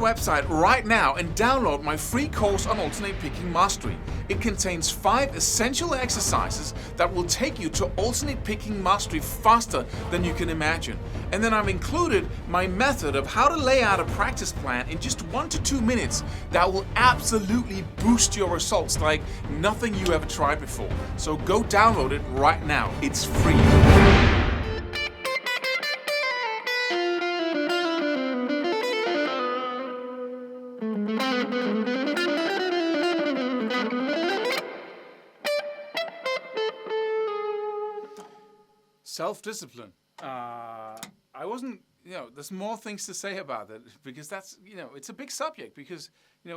website right now and download my free course on alternate picking mastery. It contains 5 essential exercises that will take you to alternate picking mastery faster than you can imagine. And then I've included my method of how to lay out a practice plan in just 1 to 2 minutes that will absolutely boost your results like nothing you ever tried before. So go download it right now. It's free. Self-discipline. I wasn't, there's more things to say about it because that's, it's a big subject because,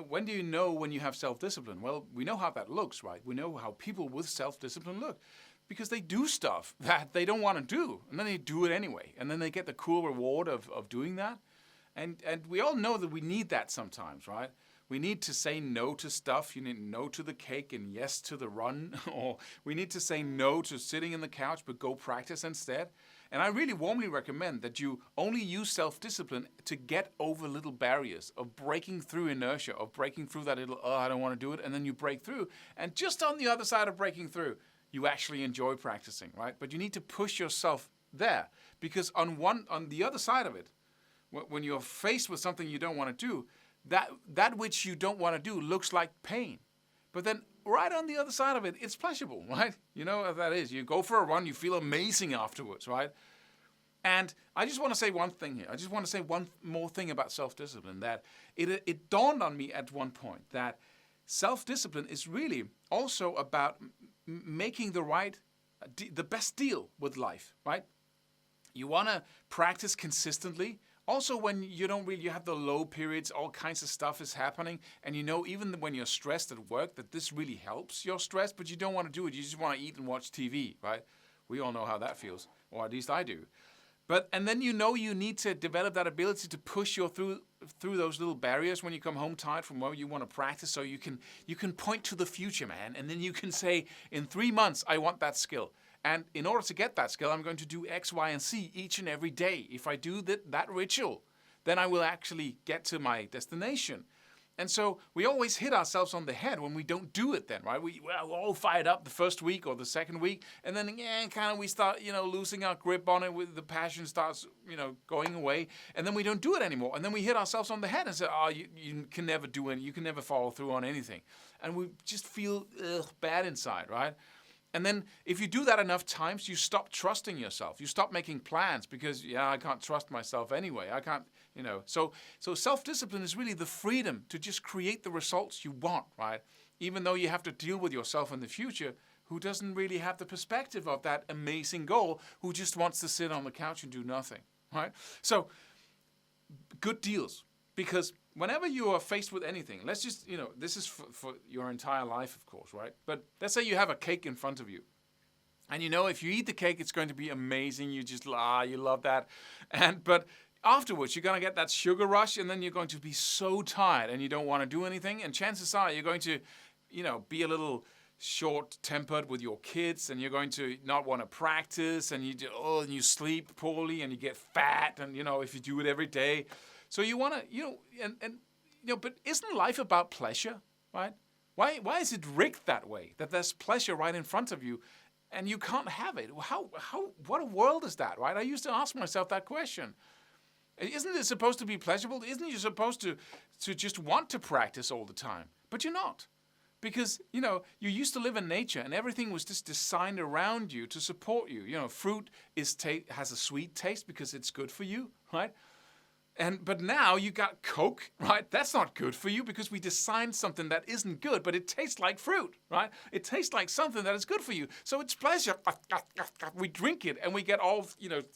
when do you know when you have self-discipline? Well, we know how that looks, right? We know how people with self-discipline look because they do stuff that they don't want to do and then they do it anyway. And then they get the cool reward of doing that. And we all know that we need that sometimes, right? We need to say no to stuff. You need no to the cake and yes to the run. Or we need to say no to sitting in the couch but go practice instead. And I really warmly recommend that you only use self-discipline to get over little barriers of breaking through inertia, of breaking through that little, I don't want to do it, and then you break through. And just on the other side of breaking through, you actually enjoy practicing, right? But you need to push yourself there because on the other side of it, when you're faced with something you don't want to do, that which you don't want to do looks like pain. But then right on the other side of it, it's pleasurable, right? You know what that is. You go for a run, you feel amazing afterwards, right? And I just want to say one thing here. I just want to say one more thing about self-discipline, that it dawned on me at one point that self-discipline is really also about making the best deal with life, right? You want to practice consistently. Also, when you have the low periods, all kinds of stuff is happening, and even when you're stressed at work, that this really helps your stress, but you don't want to do it. You just want to eat and watch TV, right? We all know how that feels, or at least I do. And then you need to develop that ability to push you through those little barriers when you come home tired from where you want to practice, so you can point to the future, man, and then you can say, in 3 months, I want that skill. And in order to get that skill, I'm going to do X, Y, and Z each and every day. If I do that ritual, then I will actually get to my destination. And so we always hit ourselves on the head when we don't do it then, right? We're all fired up the first week or the second week, and then we start, losing our grip on it. The passion starts, going away, and then we don't do it anymore. And then we hit ourselves on the head and say, you can never do it. You can never follow through on anything. And we just feel bad inside, right? And then if you do that enough times, you stop trusting yourself. You stop making plans because, I can't trust myself anyway. I can't, So self-discipline is really the freedom to just create the results you want, right? Even though you have to deal with yourself in the future who doesn't really have the perspective of that amazing goal, who just wants to sit on the couch and do nothing, right? So good deals. Because whenever you are faced with anything, let's just, this is for your entire life, of course, right? But let's say you have a cake in front of you. And if you eat the cake, it's going to be amazing. You just, you love that. But afterwards, you're going to get that sugar rush, and then you're going to be so tired, and you don't want to do anything. And chances are you're going to, be a little short-tempered with your kids, and you're going to not want to practice, and you sleep poorly, and you get fat, and, if you do it every day. So you want to, but isn't life about pleasure, right? Why is it rigged that way, that there's pleasure right in front of you and you can't have it? What a world is that, right? I used to ask myself that question. Isn't it supposed to be pleasurable? Isn't you supposed to just want to practice all the time? But you're not. Because, you used to live in nature and everything was just designed around you to support you. Fruit has a sweet taste because it's good for you, right? But now you got Coke, right? That's not good for you because we designed something that isn't good, but it tastes like fruit, right? It tastes like something that is good for you. So it's pleasure. We drink it and we get all,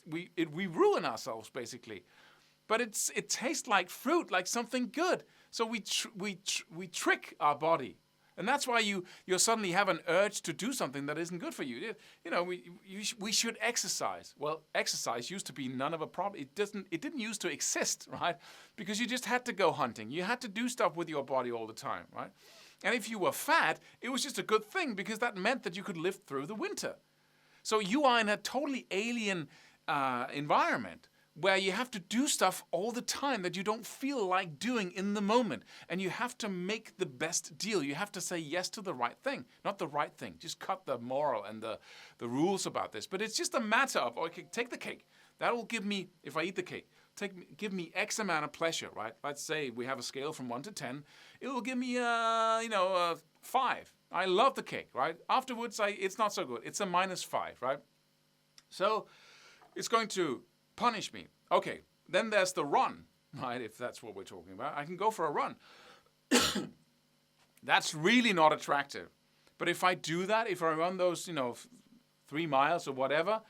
we ruin ourselves basically. But it tastes like fruit, like something good. So we trick our body. And that's why you suddenly have an urge to do something that isn't good for you. We should exercise. Well, exercise used to be none of a problem. It didn't used to exist, right? Because you just had to go hunting. You had to do stuff with your body all the time, right? And if you were fat, it was just a good thing because that meant that you could live through the winter. So you are in a totally alien environment where you have to do stuff all the time that you don't feel like doing in the moment. And you have to make the best deal. You have to say yes to the right thing. Not the right thing. Just cut the moral and the rules about this. But it's just a matter of, okay, take the cake. That will give me, if I eat the cake, give me X amount of pleasure, right? Let's say we have a scale from 1 to 10. It will give me, 5. I love the cake, right? Afterwards, it's not so good. It's a -5, right? So it's going to punish me. Okay, then there's the run, right? If that's what we're talking about, I can go for a run. That's really not attractive. But if I do that, if I run those, 3 miles or whatever,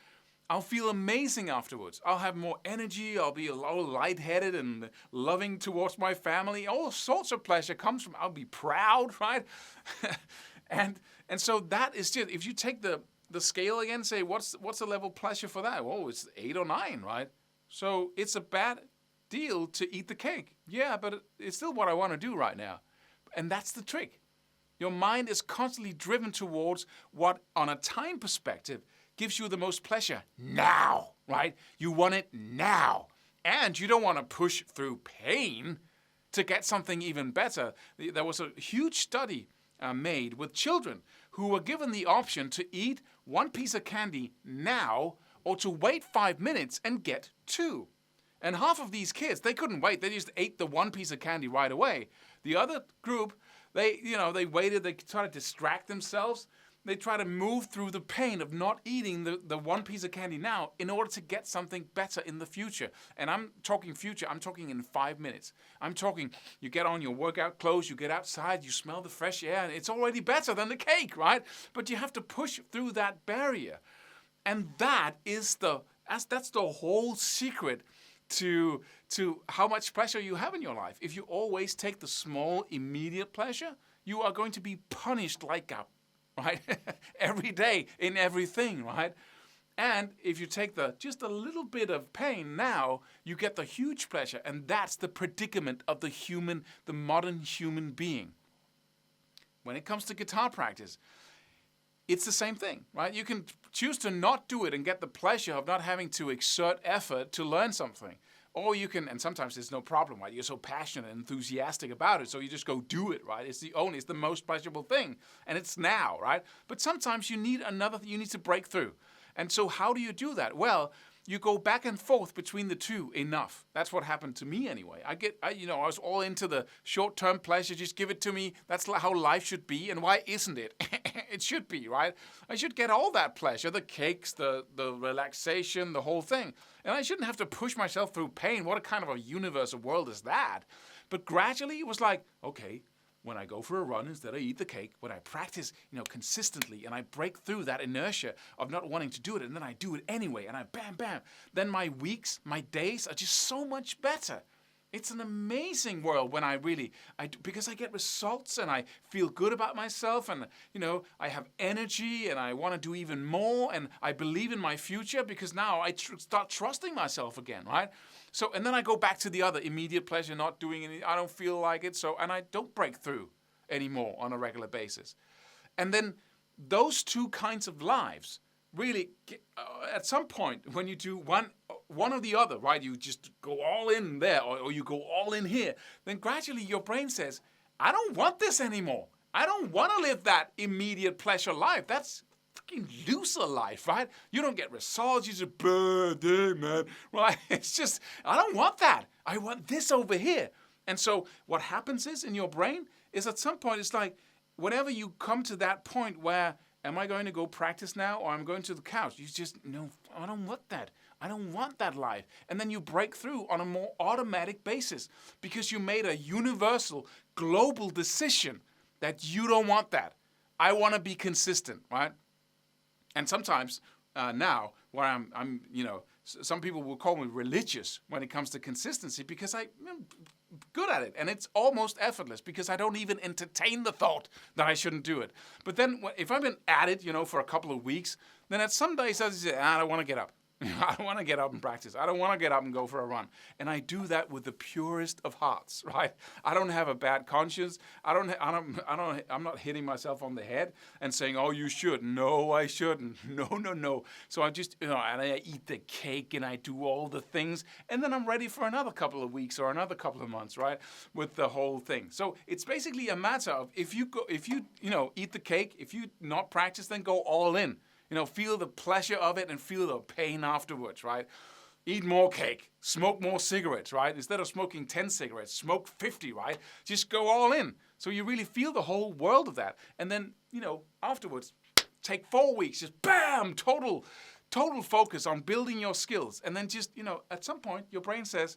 I'll feel amazing afterwards. I'll have more energy. I'll be all lightheaded and loving towards my family. All sorts of pleasure comes from. I'll be proud, right? and so that is just, if you take the scale again, say what's the level of pleasure for that? Well, it's 8 or 9, right? So it's a bad deal to eat the cake. Yeah, but it's still what I want to do right now. And that's the trick. Your mind is constantly driven towards what, on a time perspective, gives you the most pleasure now, right? You want it now. And you don't want to push through pain to get something even better. There was a huge study made with children who were given the option to eat 1 piece of candy now or to wait 5 minutes and get 2. And half of these kids, they couldn't wait. They just ate the 1 piece of candy right away. The other group, they waited. They tried to distract themselves. They try to move through the pain of not eating the 1 piece of candy now in order to get something better in the future. And I'm talking future. I'm talking in 5 minutes. I'm talking, you get on your workout clothes, you get outside, you smell the fresh air, and it's already better than the cake, right? But you have to push through that barrier. And that's the whole secret to how much pleasure you have in your life. If you always take the small, immediate pleasure, you are going to be punished like a right? Every day in everything, right? And if you take just a little bit of pain now, you get the huge pleasure. And that's the predicament of the modern human being. When it comes to guitar practice, it's the same thing, right? You can choose to not do it and get the pleasure of not having to exert effort to learn something. Or you can, and sometimes there's no problem, right? You're so passionate and enthusiastic about it, so you just go do it, right? It's the most pleasurable thing, and it's now, right? But sometimes you need to break through. And so how do you do that? Well, you go back and forth between the two enough. That's what happened to me anyway. I was all into the short-term pleasure. Just give it to me. That's how life should be. And why isn't it? It should be, right? I should get all that pleasure, the cakes, the relaxation, the whole thing. And I shouldn't have to push myself through pain. What a kind of a universe or world is that? But gradually it was like, okay, when I go for a run, instead I eat the cake, when I practice, consistently, and I break through that inertia of not wanting to do it, and then I do it anyway, and I bam, then my weeks, my days are just so much better. It's an amazing world when because I get results and I feel good about myself and, I have energy and I want to do even more and I believe in my future because now I start trusting myself again, right? So, and then I go back to the other immediate pleasure, not doing anything. I don't feel like it, and I don't break through anymore on a regular basis. And then those two kinds of lives really, at some point, when you do one or the other, right? You just go all in there or you go all in here. Then gradually your brain says, I don't want this anymore. I don't want to live that immediate pleasure life. That's fucking loser life, right? You don't get results. You just, man, right? It's just, I don't want that. I want this over here. And so what happens is in your brain is at some point, it's like whenever you come to that point where, am I going to go practice now or I'm going to the couch? You just, no, I don't want that. I don't want that life. And then you break through on a more automatic basis because you made a universal, global decision that you don't want that. I want to be consistent, right? And sometimes now where I'm, some people will call me religious when it comes to consistency because I'm good at it. And it's almost effortless because I don't even entertain the thought that I shouldn't do it. But then if I've been at it, for a couple of weeks, then at some days I say, I don't want to get up. I don't want to get up and practice. I don't want to get up and go for a run. And I do that with the purest of hearts, right? I don't have a bad conscience. I'm not hitting myself on the head and saying, oh, you should. No, I shouldn't. No. So I just, and I eat the cake and I do all the things. And then I'm ready for another couple of weeks or another couple of months, right? With the whole thing. So it's basically a matter of if you eat the cake, if you not practice, then go all in. Feel the pleasure of it and feel the pain afterwards, right? Eat more cake, smoke more cigarettes, right? Instead of smoking 10 cigarettes, smoke 50, right? Just go all in. So you really feel the whole world of that. And then, afterwards, take 4 weeks, just bam, total focus on building your skills. And then just, at some point, your brain says,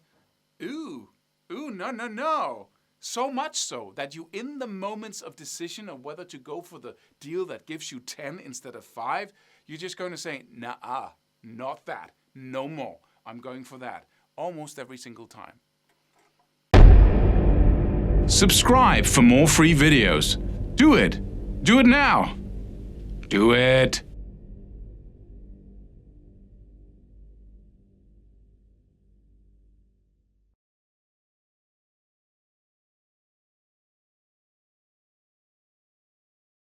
ooh, no. So much so that you, in the moments of decision of whether to go for the deal that gives you 10 instead of 5, you're just going to say, nah, not that, no more. I'm going for that almost every single time. Subscribe for more free videos. Do it. Do it now. Do it.